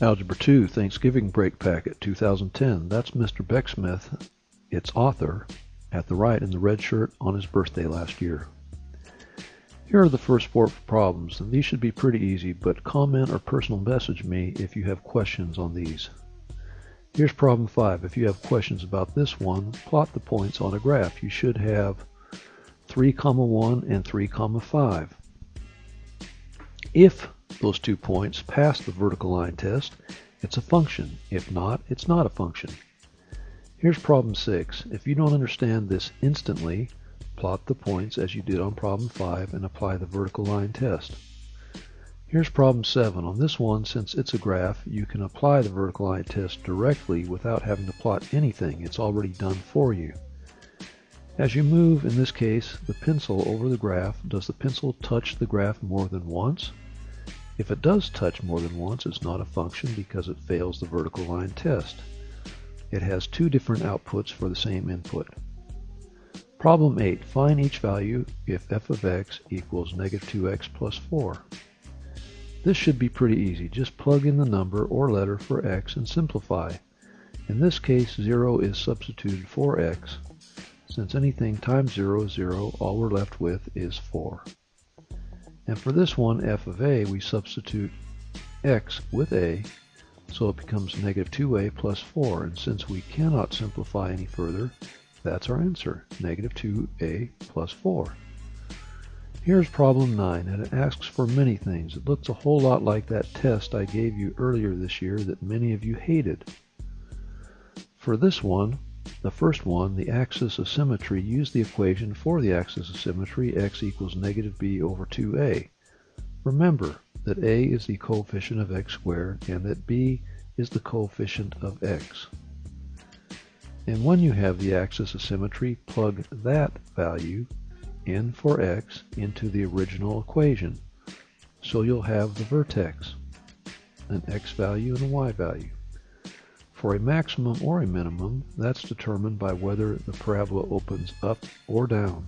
Algebra 2 Thanksgiving Break Packet 2010. That's Mr. Beck-Smith, its author, at the right in the red shirt on his birthday last year. Here are the first 4 problems, and these should be pretty easy, but comment or personal message me if you have questions on these. Here's problem 5. If you have questions about this one, plot the points on a graph. You should have 3, 1 and 3, 5. If those 2 points pass the vertical line test, it's a function. If not, it's not a function. Here's problem 6. If you don't understand this instantly, plot the points as you did on problem 5 and apply the vertical line test. Here's problem 7. On this one, since it's a graph, you can apply the vertical line test directly without having to plot anything. It's already done for you. As you move, in this case, the pencil over the graph, does the pencil touch the graph more than once? If it does touch more than once, it's not a function because it fails the vertical line test. It has 2 different outputs for the same input. Problem 8. Find each value if f of x equals negative 2x plus 4. This should be pretty easy. Just plug in the number or letter for x and simplify. In this case, 0 is substituted for x. Since anything times 0 is 0, all we're left with is 4. And for this one, f of a, we substitute x with a, so it becomes negative 2a plus 4. And since we cannot simplify any further, that's our answer, negative 2a plus 4. Here's problem 9, and it asks for many things. It looks a whole lot like that test I gave you earlier this year that many of you hated. For this one, the first one, the axis of symmetry, use the equation for the axis of symmetry, x equals negative b over 2a. Remember that a is the coefficient of x squared and that b is the coefficient of x. And when you have the axis of symmetry, plug that value in for x into the original equation. So you'll have the vertex, an x value and a y value. For a maximum or a minimum, that's determined by whether the parabola opens up or down.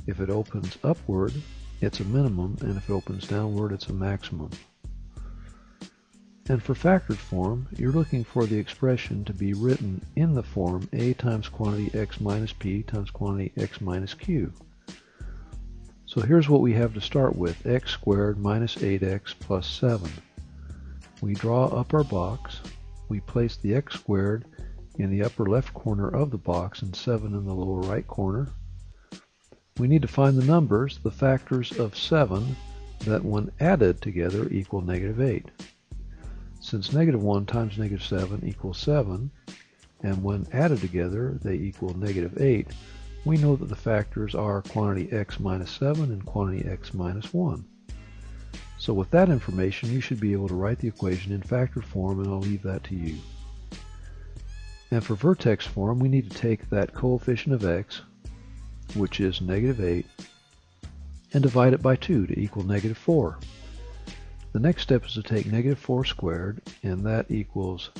If it opens upward, it's a minimum, and if it opens downward, it's a maximum. And for factored form, you're looking for the expression to be written in the form a times quantity x minus p times quantity x minus q. So here's what we have to start with, x squared minus 8x plus 7. We draw up our box. We place the x squared in the upper left corner of the box and 7 in the lower right corner. We need to find the numbers, the factors of 7, that when added together equal negative 8. Since negative 1 times negative 7 equals 7, and when added together they equal negative 8, we know that the factors are quantity x minus 7 and quantity x minus 1. So with that information, you should be able to write the equation in factored form, and I'll leave that to you. And for vertex form, we need to take that coefficient of x, which is negative 8, and divide it by 2 to equal negative 4. The next step is to take negative 4 squared, and that equals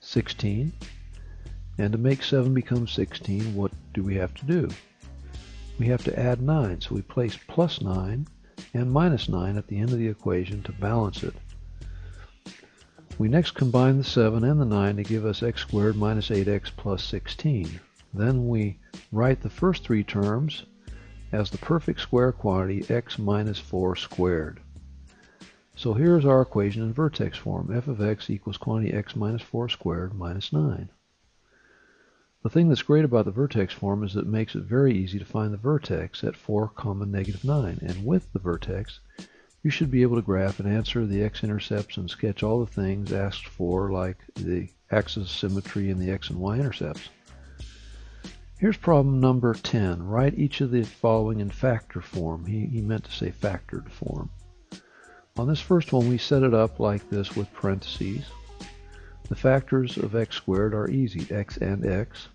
16. And to make 7 become 16, what do we have to do? We have to add 9, so we place plus 9 and minus 9 at the end of the equation to balance it. We next combine the 7 and the 9 to give us x squared minus 8x plus 16. Then we write the first 3 terms as the perfect square quantity x minus 4 squared. So here's our equation in vertex form, f of x equals quantity x minus 4 squared minus 9. The thing that's great about the vertex form is that it makes it very easy to find the vertex at 4, negative 9. And with the vertex, you should be able to graph and answer the x-intercepts and sketch all the things asked for, like the axis of symmetry and the x and y-intercepts. Here's problem number 10. Write each of the following in factor form. He meant to say factored form. On this first one, we set it up like this with parentheses. The factors of x squared are easy, x and x.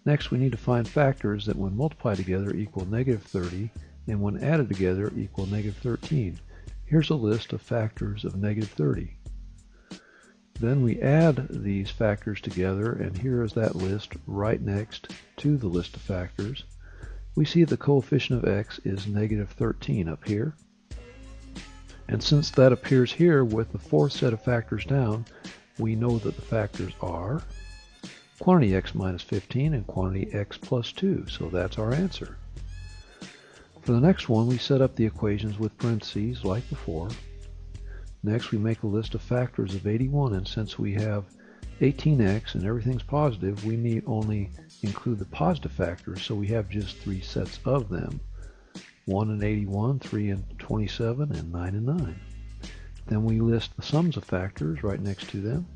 Next, we need to find factors that when multiplied together equal negative 30, and when added together equal negative 13. Here's a list of factors of negative 30. Then we add these factors together, and here is that list right next to the list of factors. We see the coefficient of x is negative 13 up here. And since that appears here with the fourth set of factors down, we know that the factors are quantity x minus 15 and quantity x plus 2. So that's our answer. For the next one, we set up the equations with parentheses like before. Next, we make a list of factors of 81, and since we have 18x and everything's positive, we need only include the positive factors, so we have just 3 sets of them. 1 and 81, 3 and 27, and 9 and 9. Then we list the sums of factors right next to them,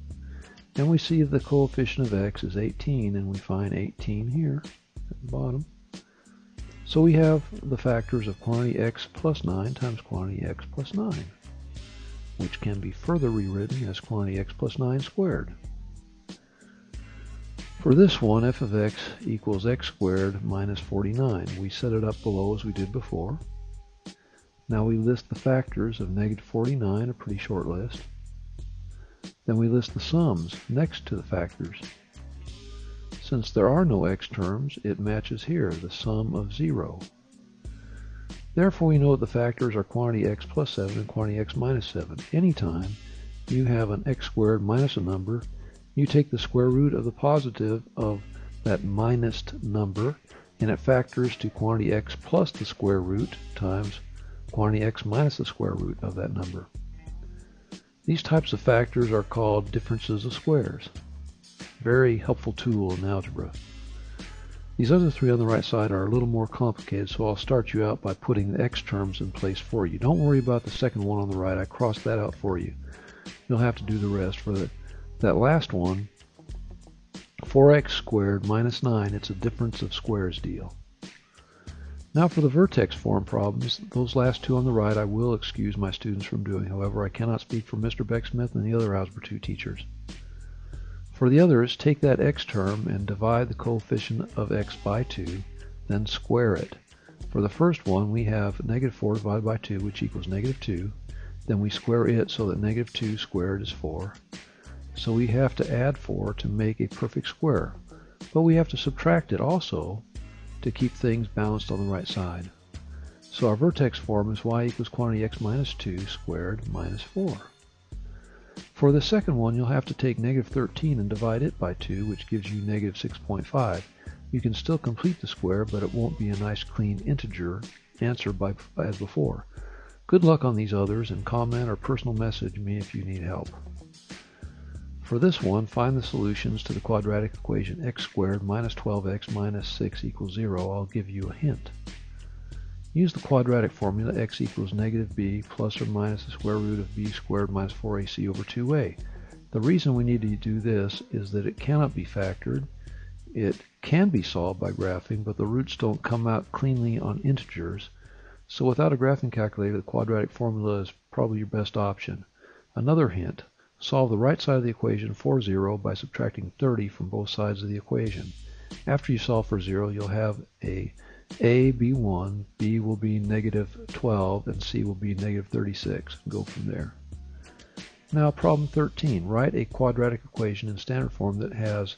and we see the coefficient of x is 18, and we find 18 here at the bottom. So we have the factors of quantity x plus 9 times quantity x plus 9, which can be further rewritten as quantity x plus 9 squared. For this one, f of x equals x squared minus 49. We set it up below as we did before. Now we list the factors of negative 49, a pretty short list. Then we list the sums next to the factors. Since there are no x terms, it matches here, the sum of 0. Therefore, we know that the factors are quantity x plus 7 and quantity x minus 7. Anytime you have an x squared minus a number, you take the square root of the positive of that minus number, and it factors to quantity x plus the square root times quantity x minus the square root of that number. These types of factors are called differences of squares. Very helpful tool in algebra. These other 3 on the right side are a little more complicated, so I'll start you out by putting the x terms in place for you. Don't worry about the second one on the right. I crossed that out for you. You'll have to do the rest. For that last one, 4x squared minus 9, it's a difference of squares deal. Now for the vertex form problems, those last 2 on the right I will excuse my students from doing. However, I cannot speak for Mr. Beck-Smith and the other Algebra 2 teachers. For the others, take that x term and divide the coefficient of x by 2, then square it. For the first one, we have negative 4 divided by 2, which equals negative 2. Then we square it so that negative 2 squared is 4. So we have to add 4 to make a perfect square. But we have to subtract it also to keep things balanced on the right side. So our vertex form is y equals quantity x minus 2 squared minus 4. For the second one, you'll have to take negative 13 and divide it by 2, which gives you negative 6.5. You can still complete the square, but it won't be a nice clean integer answer as before. Good luck on these others, and comment or personal message me if you need help. For this one, find the solutions to the quadratic equation x squared minus 12x minus 6 equals 0. I'll give you a hint. Use the quadratic formula x equals negative b plus or minus the square root of b squared minus 4ac over 2a. The reason we need to do this is that it cannot be factored. It can be solved by graphing, but the roots don't come out cleanly on integers. So without a graphing calculator, the quadratic formula is probably your best option. Another hint, solve the right side of the equation for 0 by subtracting 30 from both sides of the equation. After you solve for 0, you'll have A be 1, B will be negative 12, and C will be negative 36. Go from there. Now problem 13. Write a quadratic equation in standard form that has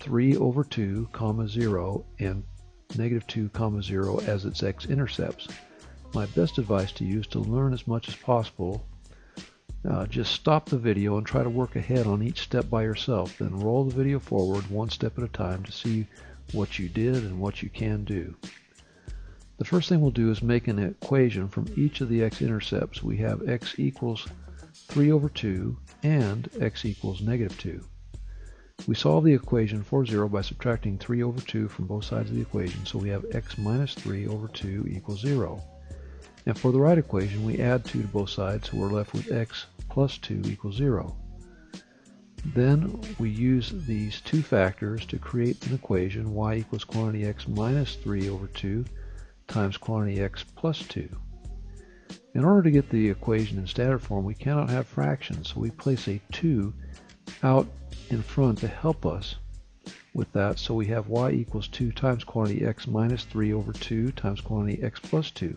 3 over 2, comma 0, and negative 2, comma 0 as its x-intercepts. My best advice to you is to learn as much as possible. Just stop the video and try to work ahead on each step by yourself. Then roll the video forward one step at a time to see what you did and what you can do. The first thing we'll do is make an equation from each of the x-intercepts. We have x equals 3 over 2 and x equals negative 2. We solve the equation for 0 by subtracting 3 over 2 from both sides of the equation, so we have x minus 3 over 2 equals 0. And for the right equation, we add 2 to both sides, so we're left with x plus 2 equals 0. Then we use these two factors to create an equation, y equals quantity x minus 3 over 2 times quantity x plus 2. In order to get the equation in standard form, we cannot have fractions, so we place a 2 out in front to help us with that. So we have y equals 2 times quantity x minus 3 over 2 times quantity x plus 2.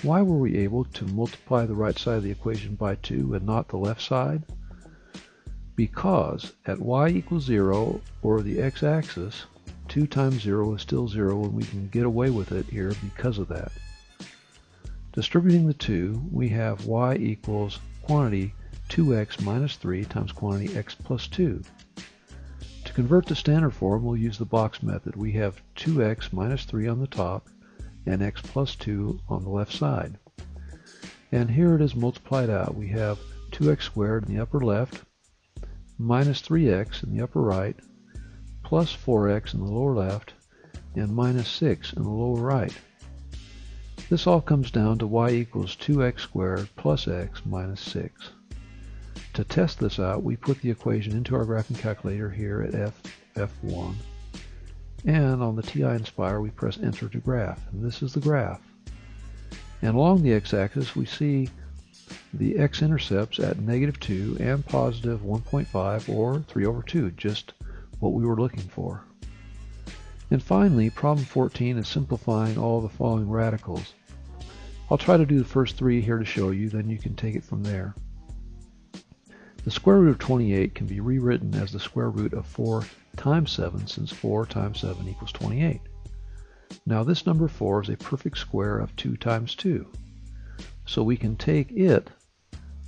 Why were we able to multiply the right side of the equation by 2 and not the left side? Because at y equals 0, or the x-axis, 2 times 0 is still 0, and we can get away with it here because of that. Distributing the two, we have y equals quantity 2x minus 3 times quantity x plus 2. To convert to standard form, we'll use the box method. We have 2x minus 3 on the top and x plus 2 on the left side. And here it is multiplied out. We have 2x squared in the upper left, minus 3x in the upper right, plus 4x in the lower left, and minus 6 in the lower right. This all comes down to y equals 2x squared plus x minus 6. To test this out, we put the equation into our graphing calculator here at F1, and on the TI Inspire we press enter to graph, and this is the graph. And along the x-axis we see the x-intercepts at -2 and positive 1.5 or 3/2, just what we were looking for. And finally, problem 14 is simplifying all the following radicals. I'll try to do the first three here to show you, then you can take it from there. The square root of 28 can be rewritten as the square root of 4 times 7, since 4 times 7 equals 28. Now this number 4 is a perfect square of 2 times 2. So we can take it,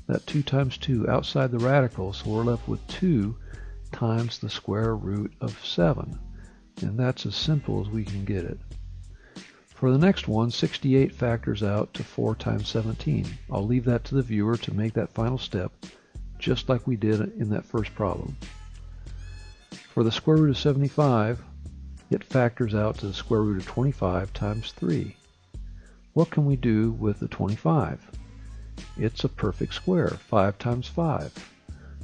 that 2 times 2, outside the radical, so we're left with 2 times the square root of 7. And that's as simple as we can get it. For the next one, 68 factors out to 4 times 17. I'll leave that to the viewer to make that final step, just like we did in that first problem. For the square root of 75, it factors out to the square root of 25 times 3. What can we do with the 25? It's a perfect square, 5 times 5.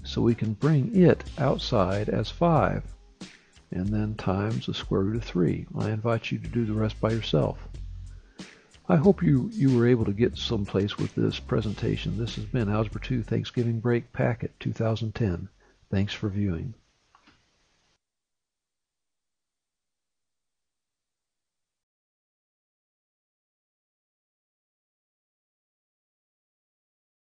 So we can bring it outside as 5, and then times the square root of 3. I invite you to do the rest by yourself. I hope you were able to get someplace with this presentation. This has been Algebra 2 Thanksgiving Break Packet 2010. Thanks for viewing.